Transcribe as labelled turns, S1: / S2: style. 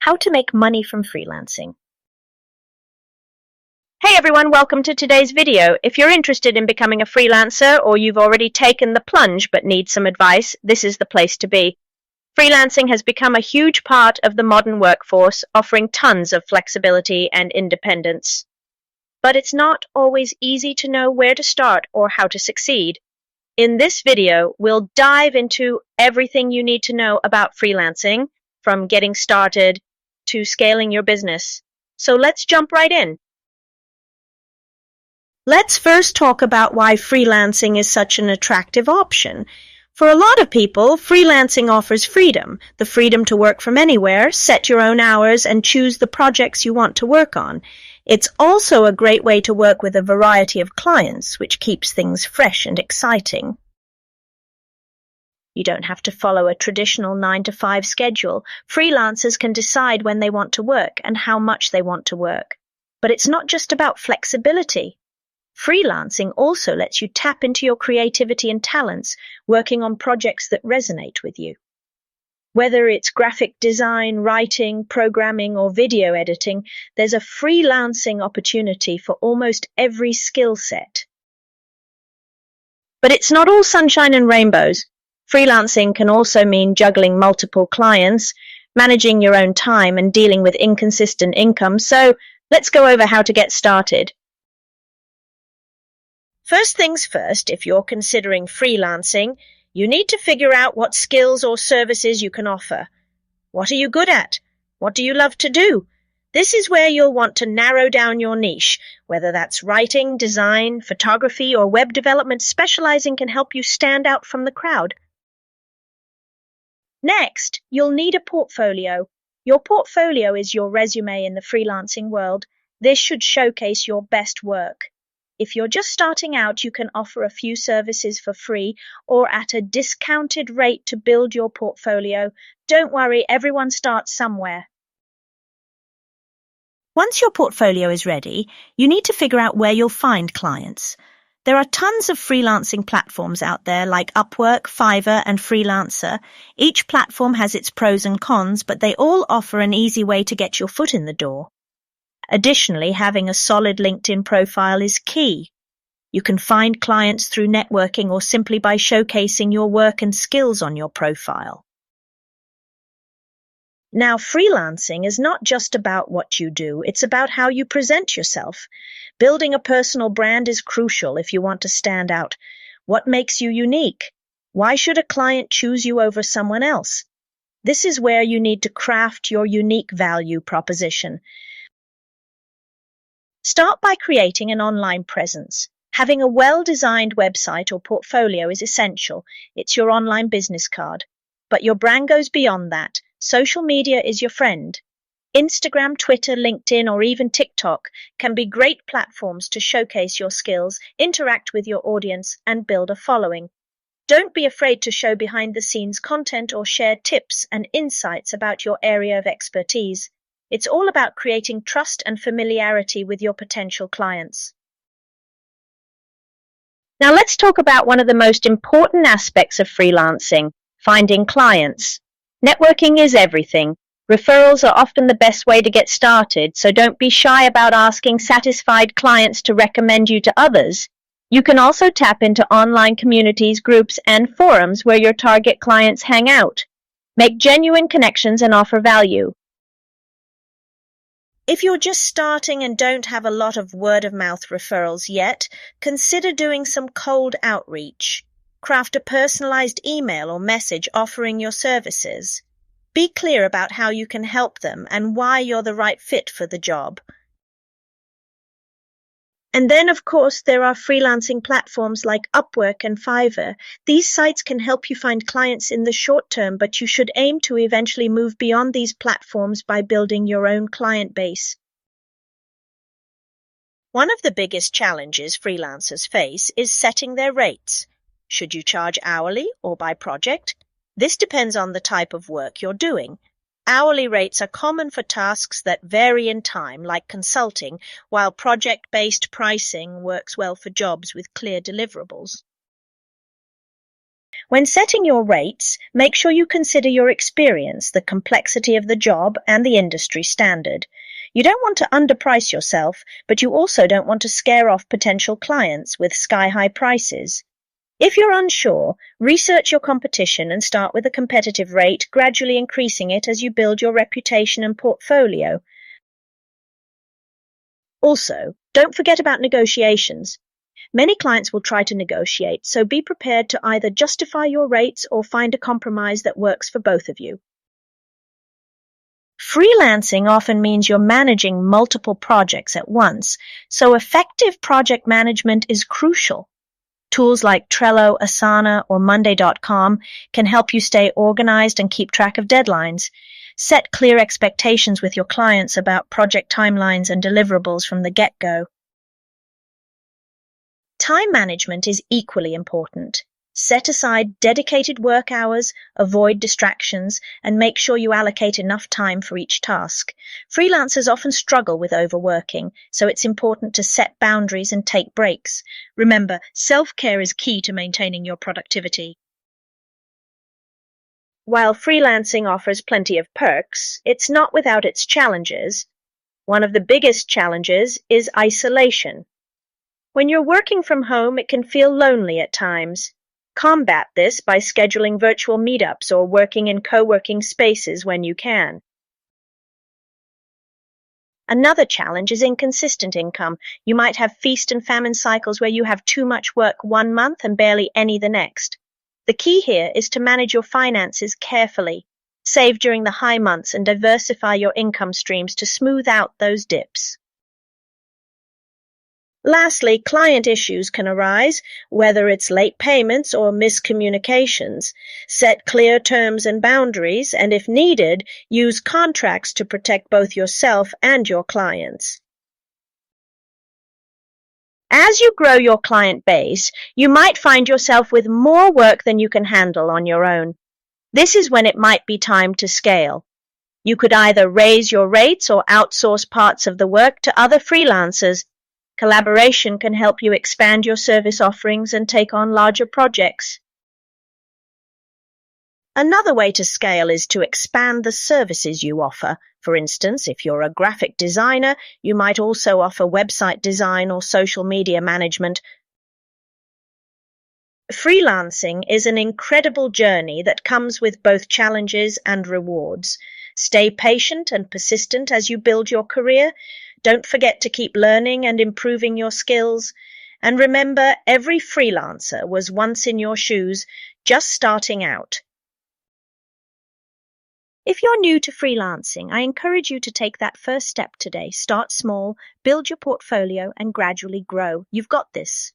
S1: How to make money from freelancing. Hey everyone, welcome to today's video. If you're interested in becoming a freelancer or you've already taken the plunge but need some advice, this is the place to be. Freelancing has become a huge part of the modern workforce, offering tons of flexibility and independence. But it's not always easy to know where to start or how to succeed. In this video, we'll dive into everything you need to know about freelancing, from getting started to scaling your business. So let's jump right in. Let's first talk about why freelancing is such an attractive option. For a lot of people, freelancing offers freedom, the freedom to work from anywhere, set your own hours, and choose the projects you want to work on. It's also a great way to work with a variety of clients, which keeps things fresh and exciting. You don't have to follow a traditional 9-to-5 schedule. Freelancers can decide when they want to work and how much they want to work. But it's not just about flexibility. Freelancing also lets you tap into your creativity and talents, working on projects that resonate with you. Whether it's graphic design, writing, programming, or video editing, there's a freelancing opportunity for almost every skill set. But it's not all sunshine and rainbows. Freelancing can also mean juggling multiple clients, managing your own time, and dealing with inconsistent income. So let's go over how to get started. First things first, if you're considering freelancing, you need to figure out what skills or services you can offer. What are you good at? What do you love to do? This is where you'll want to narrow down your niche, whether that's writing, design, photography, or web development. Specializing can help you stand out from the crowd. Next, you'll need a portfolio. Your portfolio is your resume in the freelancing world. This should showcase your best work. If you're just starting out, you can offer a few services for free or at a discounted rate to build your portfolio. Don't worry, everyone starts somewhere. Once your portfolio is ready, you need to figure out where you'll find clients. There are tons of freelancing platforms out there like Upwork, Fiverr, and Freelancer. Each platform has its pros and cons, but they all offer an easy way to get your foot in the door. Additionally, having a solid LinkedIn profile is key. You can find clients through networking or simply by showcasing your work and skills on your profile. Now, freelancing is not just about what you do, it's about how you present yourself. Building a personal brand is crucial if you want to stand out. What makes you unique? Why should a client choose you over someone else? This is where you need to craft your unique value proposition. Start by creating an online presence. Having a well-designed website or portfolio is essential. It's your online business card. But your brand goes beyond that. Social media is your friend. Instagram, Twitter, LinkedIn, or even TikTok can be great platforms to showcase your skills, interact with your audience, and build a following. Don't be afraid to show behind-the-scenes content or share tips and insights about your area of expertise. It's all about creating trust and familiarity with your potential clients. Now let's talk about one of the most important aspects of freelancing, finding clients. Networking is everything. Referrals are often the best way to get started, so don't be shy about asking satisfied clients to recommend you to others. You can also tap into online communities, groups, and forums where your target clients hang out. Make genuine connections and offer value. If you're just starting and don't have a lot of word-of-mouth referrals yet, consider doing some cold outreach. Craft a personalized email or message offering your services. Be clear about how you can help them and why you're the right fit for the job. And then, of course, there are freelancing platforms like Upwork and Fiverr. These sites can help you find clients in the short term, but you should aim to eventually move beyond these platforms by building your own client base. One of the biggest challenges freelancers face is setting their rates. Should you charge hourly or by project? This depends on the type of work you're doing. Hourly rates are common for tasks that vary in time, like consulting, while project-based pricing works well for jobs with clear deliverables. When setting your rates, make sure you consider your experience, the complexity of the job, and the industry standard. You don't want to underprice yourself, but you also don't want to scare off potential clients with sky-high prices. If you're unsure, research your competition and start with a competitive rate, gradually increasing it as you build your reputation and portfolio. Also, don't forget about negotiations. Many clients will try to negotiate, so be prepared to either justify your rates or find a compromise that works for both of you. Freelancing often means you're managing multiple projects at once, so effective project management is crucial. Tools like Trello, Asana, or Monday.com can help you stay organized and keep track of deadlines. Set clear expectations with your clients about project timelines and deliverables from the get-go. Time management is equally important. Set aside dedicated work hours, avoid distractions, and make sure you allocate enough time for each task. Freelancers often struggle with overworking, so it's important to set boundaries and take breaks. Remember, self-care is key to maintaining your productivity. While freelancing offers plenty of perks, it's not without its challenges. One of the biggest challenges is isolation. When you're working from home, it can feel lonely at times. Combat this by scheduling virtual meetups or working in co-working spaces when you can. Another challenge is inconsistent income. You might have feast and famine cycles where you have too much work one month and barely any the next. The key here is to manage your finances carefully. Save during the high months and diversify your income streams to smooth out those dips. Lastly, client issues can arise, whether it's late payments or miscommunications. Set clear terms and boundaries, and if needed, use contracts to protect both yourself and your clients. As you grow your client base, you might find yourself with more work than you can handle on your own. This is when it might be time to scale. You could either raise your rates or outsource parts of the work to other freelancers. Collaboration can help you expand your service offerings and take on larger projects. Another way to scale is to expand the services you offer. For instance, if you're a graphic designer, you might also offer website design or social media management. Freelancing is an incredible journey that comes with both challenges and rewards. Stay patient and persistent as you build your career. Don't forget to keep learning and improving your skills. And remember, every freelancer was once in your shoes, just starting out. If you're new to freelancing, I encourage you to take that first step today. Start small, build your portfolio, and gradually grow. You've got this.